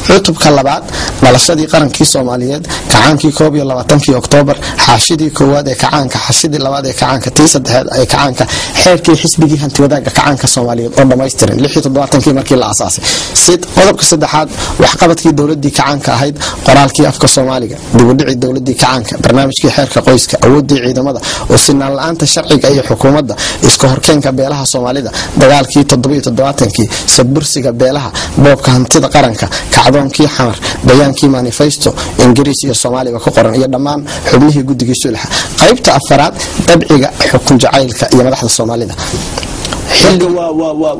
cutubka labaad dhalashadii qarankii Soomaaliyeed kacaankii 21 Oktoobar xaashidii koowaad ee kacaanka xaashidii labaad ee kacaanka tii saddexaad ee kacaanka xeerkii xisbigii hanti wadaaga kacaanka Soomaaliyeed oo dhameystiran 76 markii la aasaasay qodobka saddexaad waxqabadkii dawladii kacaanka ahayd qoraalkii afka Soomaaliga dib u dhici dawladii kacaanka barnaamijkii xeerka qoyska awoodii ciidamada oo sinaan la'aanta sharciga iyo xukuumadda iska horkeenka beelaha Soomaalida dagaalkii 77kii sadbursiga beelaha boobka hantida qaranka kacdoonkii xamar bayaankii manifesto Ingiriis iyo Soomaaliga ku qoran iyo dhammaan xubnihii guddiga sulxa qaybta afraad dabciga xukun jacaylka iyo madaxda Soomaalida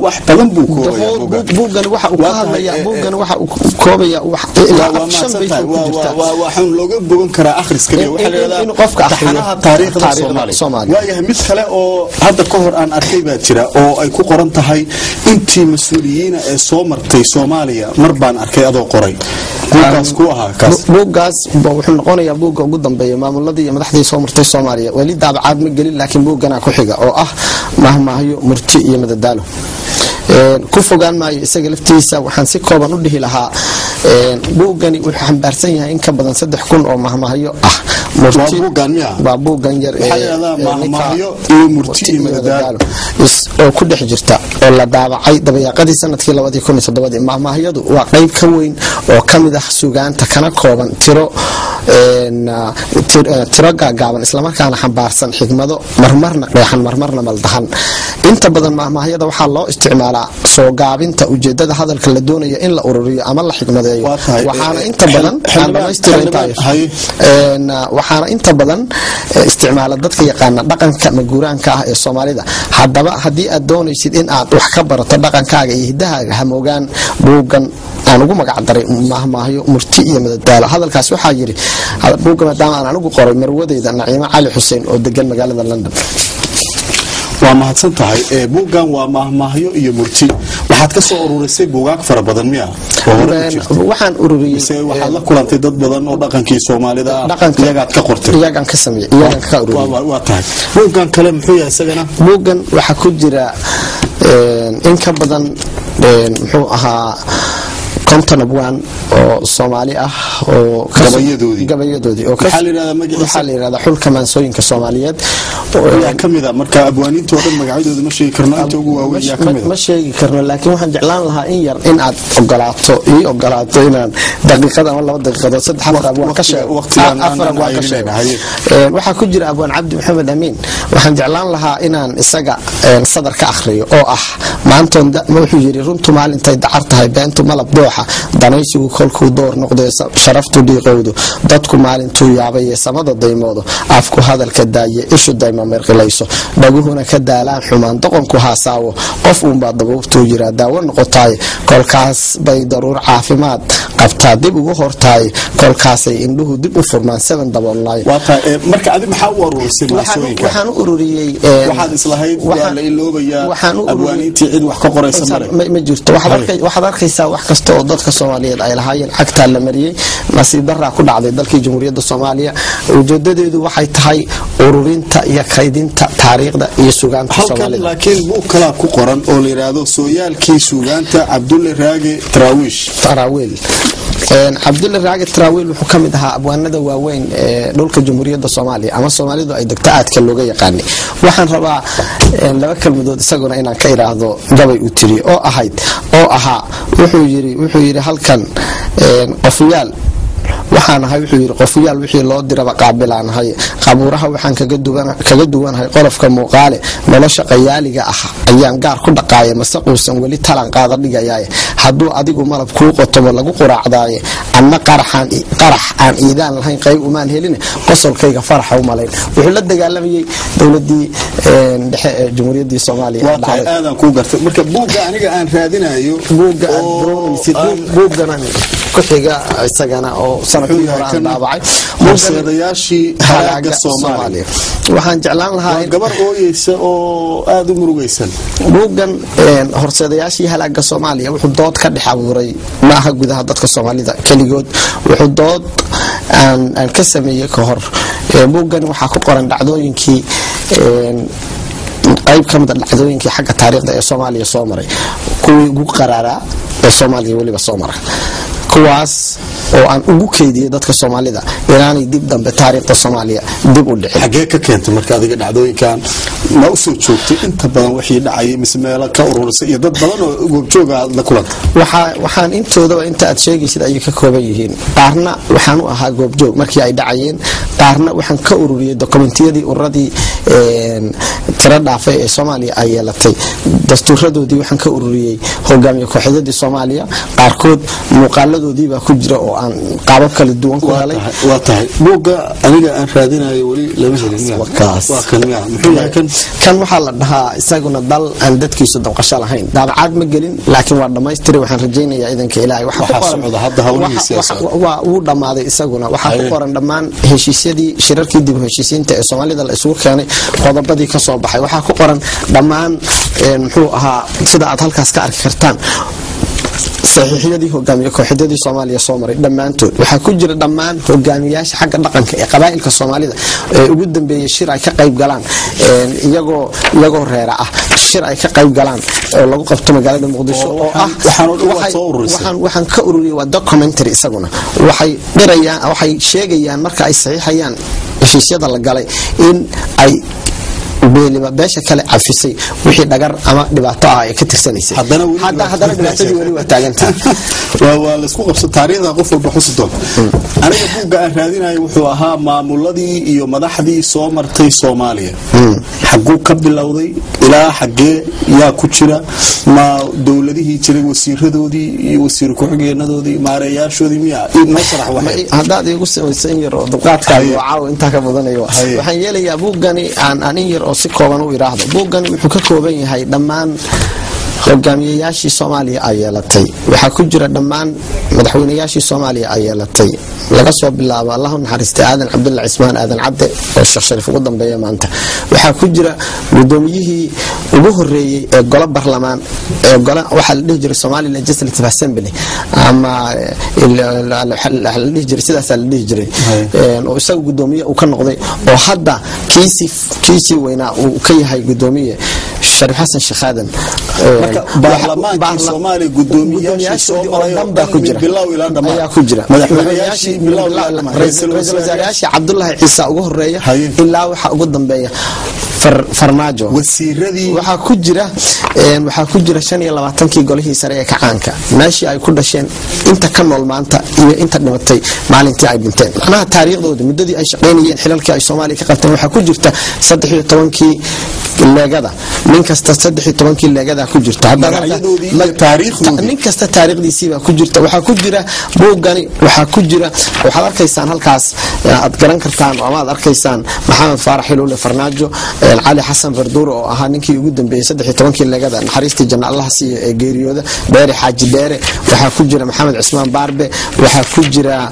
wax badan buu koobaya buugan waxa uu ka hadlaya buugan waxa uu koobaya wax ilaa shan bay ku jirtaa waxaan looga bogan karaa akhriska waxa leedahay in qofka akhriyaha taariikhda Soomaaliya waayahay mid kale oo hadda ka hor aan arkay baa jira oo ay ku qoran tahay intii mas'uuliyiin ee soo martay Soomaaliya mar baan arkay adoo qoray buugaas ku ahaa kaas buugaas wuxuu noqonayaa buugga ugu dambeeya maamuladii iyo madaxdii soo martay Soomaaliya wali daabacaad ma gelin laakiin buuggana ku xiga oo ah mahmaahiyo murti iyo madadaalo ku fogaan maayo isaga laftiisa waxaan si kooban u dhihi lahaa buuggani wuxuu xambaarsan yahay in ka badan 3,000 oo mahmaahiyo ah buuggan yar mahmaahiyo iyo murti iyo madadaalo oo ku dhex jirta oo la daabacay dabayaaqadii sanadkii 2007 mahmaahiyadu waa qayb ka weyn oo kamid ah suugaanta kana kooban tiro gaaban isla markaana xambaarsan xigmado marmarna qeexan marmarna maldahan inta badan mahmaahiyada waxaa loo isticmaalaa soo gaabinta ujeedada hadalka la doonayo in la ururiyo ama la xigmadeeyo waxaana inta badan waxaana inta badan isticmaala dadka yaqaana dhaqanka maguuraanka ah ee Soomaalida haddaba haddii aad doonaysid in aad wax ka barato dhaqankaaga iyo hidahaaga hamoogaan buuggan aan ugu magac daray mahmaahiyo murti iyo madadaalo hadalkaas waxaa yiri buugga maadaama aan ugu qoray marwadeyda Naciima Cali Xuseen oo degan magaalada London waa mahadsan tahay buuggan waa mahmaahiyo iyo murti waxaad ka soo ururisay buugaag fara badan miya waxaan ururiyay waxaad la kulantay dad badan oo dhaqankii Soomaalida iyagaad ka qortay iyagan ka sameeyay iyagan ka ururiyay waa tahay buuggan kale muxuu yahay isagana buuggan waxa ku jira in ka badan muxuu ahaa konton abwaan oo Soomaali ah oo gabayadoodii oo waxa la yiraahdaa xulka maansooyinka Soomaaliyeed oo kamida marka abwaaniinta oo dhan magacyadooda ma sheegi karno inta ugu waaweyn yaa kamida ma sheegi karno laakiin waxaan jeclaan lahaa in yar in aad ogolaato inaan daqiiqad ama 2 daqiiqadood saddex abwaan ka sheego waqtigan aan ka sheegahay waxa ku jira abwaan Cabdi Maxamed Amiin waxaan jeclaan lahaa inaan isaga sadar ka akhriyo oo ah maantoon wuxuu yiri runtu maalintay dacar tahay beentu malab dooxa danaysigu kolkuu door noqday sharaftu dhiiqowdo dadku maalintuu yaabay samada daymoodo afku hadalka daaye ishu dayma marqilayso dhaguhuna ka daalaan xumaan doqonku haasaawo qof uun baa dabuubtuu jira daawo noqotay kolkaas bay daruur caafimaad qabtaa dib ugu hortaay kolkaasay indhuhu dib u furmaan 7 daboolnay marka adiga maxaa u ururisay maasooyinka waxaan u ururiyay waxaad islahayd waa la iloobayaa abwaaniintii cid wax ka qoraysa ma jirto waxaad arkaysaa wax kasta oo dadka Soomaaliyeed ay lahaayeen xagta la mariyay nasiib darra ku dhacday dalkii Jamhuuriyadda Soomaaliya ujeedadeedu waxay tahay ururinta iyo kaydinta taariikhda iyo suugaanta Soomaalida laakiin buug kala ku qoran oo la yiraahdo sooyaalkii suugaanta Cabdulle Raage Taraawil Cabdulle Raage Taraawil wuxuu kamid ahaa abwaanada waaweyn ee dhulka Jamhuuriyadda Soomaaliya ama Soomaalidu ay degta aadka looga yaqaan waxaan rabaa laba kalmadood isaguna inaan ka iraahdo gabay u tiri oo ahaa wuxuu yiri halkan qofiyaal waxaan ahay wuxuu yiri qofiyaal wixii loo diraba qaabilaanahay qabuuraha waxaan kaga duwanahay qolofka muuqaale nolosha qayaaliga ah ayaan gaar ku dhaqaaya masaquusan wali talan qaada dhigayay hadduu adigu malab kuu qotomo lagu quraacdaaye anna qarax aan iidaan lahayn qayb umaan helin qosolkayga faraxa u malayn wuxuu la dagaalamayay dawladii dhexe ee Jamhuuriyadda Soomaaliya aadan ku gartay marka buugga aniga aan raadinayo buuggan ku xiga isagana oo sanadkii hore aan daabacay muusadayaashii halaaga Soomaaliya waxaan jeclaan lahaa gabar ooyeysa oo aad u murugaysan buuggan horseedayaashii halaaga Soomaaliya wuxuu dood ka dhex abuuray maaha gudaha dadka Soomaalida kaligood wuxuu dood aan ka sameeyay ka hor buuggan waxa ku qoran dhacdooyinkii qayb kamid ah dhacdooyinkii xagga taariikhda ee Soomaaliya soo maray kuwii ugu qaraaraa ee Soomaaliya waliba soo maray kuwaas oo aan ugu keydiyay dadka Soomaalida inaanay dib dambe taariikhda Soomaaliya dib u dhicin. xagee ka keentay marka adiga dhacdooyinkan ma u soo joogtay inta badan wixii dhacay mismeela ka ururisay iyo dad badan oo goobjooga la kulantay? waxaan intooda inta aad sheegaysid ay ka kooban yihiin. qaarna waxaan u ahaa goobjoog markii ay dhacayeen, qaarna waxaan ka ururiyay dokumentiyadii ururadii tira dhaafay ee Soomaaliya ay yeelatay dastuuradoodii waxaan ka ururiyay hogaamiye kooxdadii Soomaaliya, qaarkood muuqaaladoodii baa ku jira oo aan qaabab kala duwan ku helay. waa tahay buugga aniga aan raadinayo wali lama helin. waa kan waxaa la dhahaa isaguna dal aan dadkiisu dabqasho lahayn. daabacaad ma gelin laakiin waa dhammaystiray. waxaan rajaynayaa idanka Ilaahay wuu dhammaaday isaguna. waxaa ku qoran dhammaan heshiisyadii shirarkii dib u heshiisiinta ee Soomaalida la isugu keenay, qodobadii ka soo baxay. waxaa ku qoran dhammaan muxuu ahaa sida aad halkaas ka arki kartaan saxiixyadii hogaamiye kooxdadii Soomaaliya soo maray dhammaantood. waxaa ku jira dhammaan hogaamiyaasha xagga dhaqanka ee qabaa'ilka Soomaalida ee ugu dambeeyay shir ay ka qayb galaan iyagoo reera ah, shir ay ka qayb galaan oo lagu qabto magaalada Muqdisho oo ah waxaan ka ururiyay waa documentary. isaguna waxay sheegayaan marka ay saxiixayaan heshiisyada la galay in ay beeliba beesha kale cafisay wixii dhagar ama dhibaato ah ay ka tirsanaysay. haddana dhibaatadii wali waa taagantahay. waa la isku qabsan taariikhda qof walba xusi doon. aniga buugga aan raadinayo wuxuu ahaa maamuladii iyo madaxdii soo martay Soomaaliya. xaguu ka bilowday ilaa xagee yaa ku jira? ma dowladihii jiray wasiiradoodii iyo wasiir ku-xigeenadoodii maareeyaashoodii miya inoo sharax waxay haddaad igu samaysan yar oo dulqaadkaaga oo caawa intaa ka badanayo. waxaan yeelayaa buuggani aan yar oo si kooban u iraahdo. buuggani wuxuu ka kooban yahay dhammaan hogaamiyayaashii Soomaaliya ay yeelatay. waxaa ku jira dhammaan madaxweynayaashii Soomaaliya ay yeelatay laga soo bilaabo Allahu naxariistay Aadan Cabdulla Cismaan Aadan Cabde oo Sheekh Shariif ugu dambeeyay maanta. waxaa ku jira gudoomiyihii ugu horeeyay ee golo barlamaan ee golo waxa la dhihi jiray Somali Legislative Assembly ama la dhihi jiray sidaas la dhihi jiray oo isagu gudoomiye uu ka noqday oo hadda kiisi weynaa uu ka yahay gudoomiye Shariif Xasan Sheekh Aadan. baarlamaanka Soomaaliya gudoomiyaasha bilow ilaa dhammaan ayaa ku jira. madaxweynayaashii bilow ilaa ra'iisul wasaarayaashii Cabdullaahi Ciise ugu horeeya ilaa waxa ugu dambeeya farmaajo. wasiiradii waxaa ku jira 25kii golihii sare ee kacaanka meeshii ay ku dhasheen, inta ka nool maanta iyo inta dhimatay maalintii ay dhinteen. macnaha taariikhdooda muddadii ay shaqaynayeen xilalkii ay Soomaaliya ka qabteen waxaa ku jirta 13kii leegada. nin kasta 13kii leegada ku jirta. nin kasta taariikhdiisii baa ku jirta. waxaa ku jira buuggani waxaad arkaysaan halkaas aad garan kartaan ama aad arkaysaan Maxamed Faarax Hiluule Farmaajo, Cali Xasan Farduur oo ahaa ninkii ugu dambeeyay 13kii leegada naxariistii janna Allah siiyo ee geeriyooda, Beere Xaaji Beere. waxaa ku jira Maxamed Cismaan Baarbe, waxaa ku jira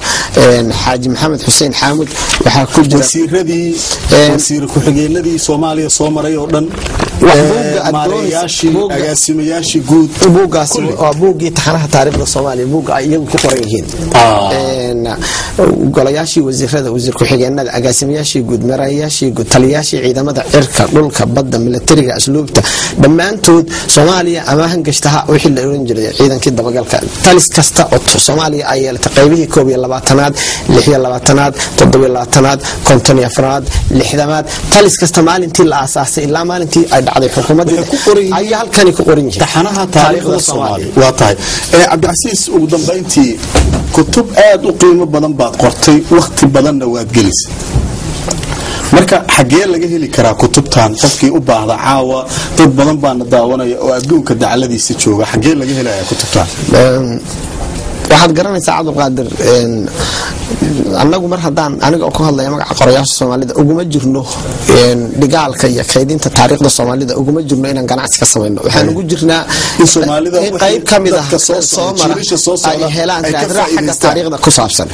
Xaaji Maxamed Xuseen Xaamud, waxaa ku jira wasiir ku-xigeenadii Soomaaliya soo maray oo dhan, agaasimayaashii guud. buuggaasi waa buuggii taxanaha taariikhda Soomaaliya. buugga ay iyagu ku qoran yihiin golayaashii wasiirada, wasiir ku-xigeenada, agaasimayaashii guud, marayaashii guud, taliyaashii ciidamada cirka, dhulka, badda, militariga, asluubta, dhammaantood Soomaaliya ama hangashtaha wixii la oran jiray ciidankii dabagalka. talis kasta oo Soomaaliya ay yeelatay qaybihii 12aad, 26aad, 7aad, 54aad, 60aad. talis kasta maalintii la aasaasay ilaa maalintii ay dhacday xukuumadda ayaa halkani ku qoran yihiin taxanaha taariikhda Soomaaliya. waa tahay Cabdicasiis, ugu dambeyntii kutub aad u qiimo badan baad qortay, waqti badanna waad gelisay. marka xagee laga heli karaa kutubtan? qofkii u baahda caawa dad badan baana daawanaya oo adduunka dacaladiisa jooga. xagee laga helayaa kutubtan? waxaad garanaysaa Cabdulqaadir, anagu mar haddaan aniga oo ku hadlaya magaca qorayaasha Soomaalida uguma jirno dhigaalka iyo kaydinta taariikhda Soomaalida, uguma jirno inaan ganacsi ka samayno. waxaan ugu jirnaa in qayb ka mid ah soo mara ay helaan xagga taariikhda ku saabsan.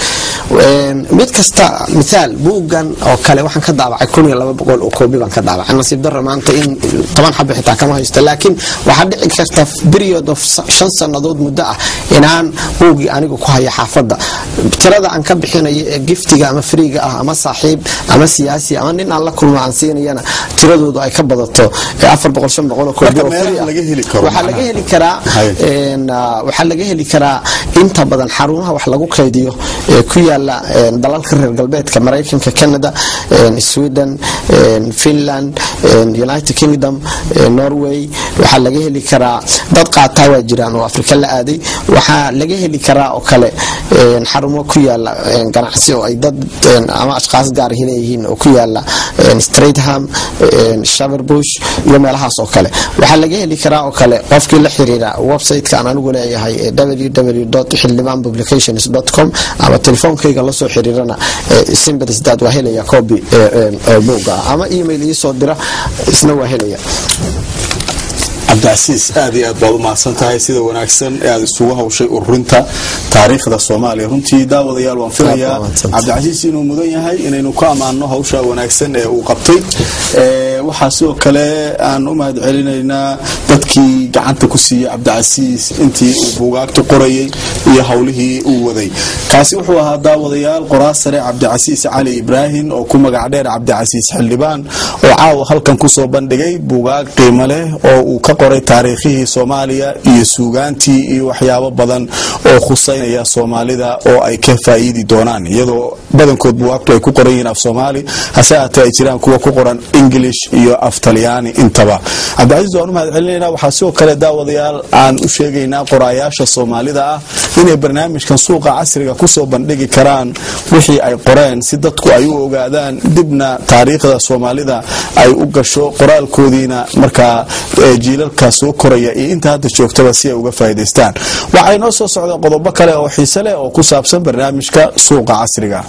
mid kasta misaal buuggan oo kale waxaan ka daabacay 1200 oo koobi baan ka daabacay. nasiib darro maanta in 10 xabo xitaa kama haysto, laakiin waxaa dhici karta period of 5 sanadood muddo ah inaan buuggii anigu ku haya xaafadda. tirada aan ka bixinayo ee giftiga ama freega ah ama saaxiib ama siyaasi ama nin aan la kulmo aan siinayana tiradoodu ay ka badato 400-500 oo koob waxaa laga heli karaa inta badan xarumaha wax lagu kaydiyo ee ku yaala dalalka reer galbeedka Mareykanka, Canada, Sweden, Finland, United Kingdom, Norway. waxaa laga heli karaa dad qaataa waa jiraan oo Afrika la aaday. waxaa laga heli karaa oo kale xarumo ku yaala ganacsi oo ay dad ama ashqaas gaar ah leeyihiin oo ku yaala Stratham, Shaverbush iyo meelahaas oo kale. waxaa laga heli karaa oo kale qofkii la xiriira website-ka aan anigu leeyahay www.xildhibaanpublications.com ama telefoonkayga la soo xiriirana simbersdad waa helaya copy buuga ama email ii soo dira isna waa helaya. cabdicasiis aad iyo aad baad u mahadsantahay sida wanaagsan ee aad isugu hawshay ururinta taariikhda Soomaaliya. runtii daawadayaal waan filayaa cabdicasiis inuu mudan yahay inaynu ku amaano hawsha wanaagsan ee uu qabtay. waxaa sidoo kale aan u mahad celinaynaa dadkii gacanta ku siiyay cabdicasiis intii uu buugaagta qorayay iyo hawlihii uu waday. kaasi wuxuu ahaa daawadayaal qoraal sare Cabdicasiis Cali Ibraahin oo ku magac dheer Cabdicasiis Xildhibaan oo caawa halkan ku soo bandhigay buugaag qiimo leh oo uu ka qoray taariikhii Soomaaliya iyo suugaantii iyo waxyaabo badan oo khuseynaya Soomaalida oo ay ka faa'iidi doonaan iyadoo badankood buugaagtu ay ku qoran yihiin af Soomaali hase ay jiraan kuwa ku qoran English iyo af Talyaani intaba. Cabdicasiis waan u mahad celinaynaa. waxaa sidoo kale daawadayaal aan u sheegaynaa qoraayaasha Soomaalida ah inay barnaamijkan suuqa casriga ku soo bandhigi karaan wixii ay qoreen si dadku ay u ogaadaan dibna taariikhda Soomaalida ay u gasho qoraalkoodiina markaa jiilalka soo koraya iyo inta hadda joogtaba si ay uga faa'iideystaan. waxay noo soo socda qodobo kale oo xiiso leh oo ku saabsan barnaamijka suuqa casriga.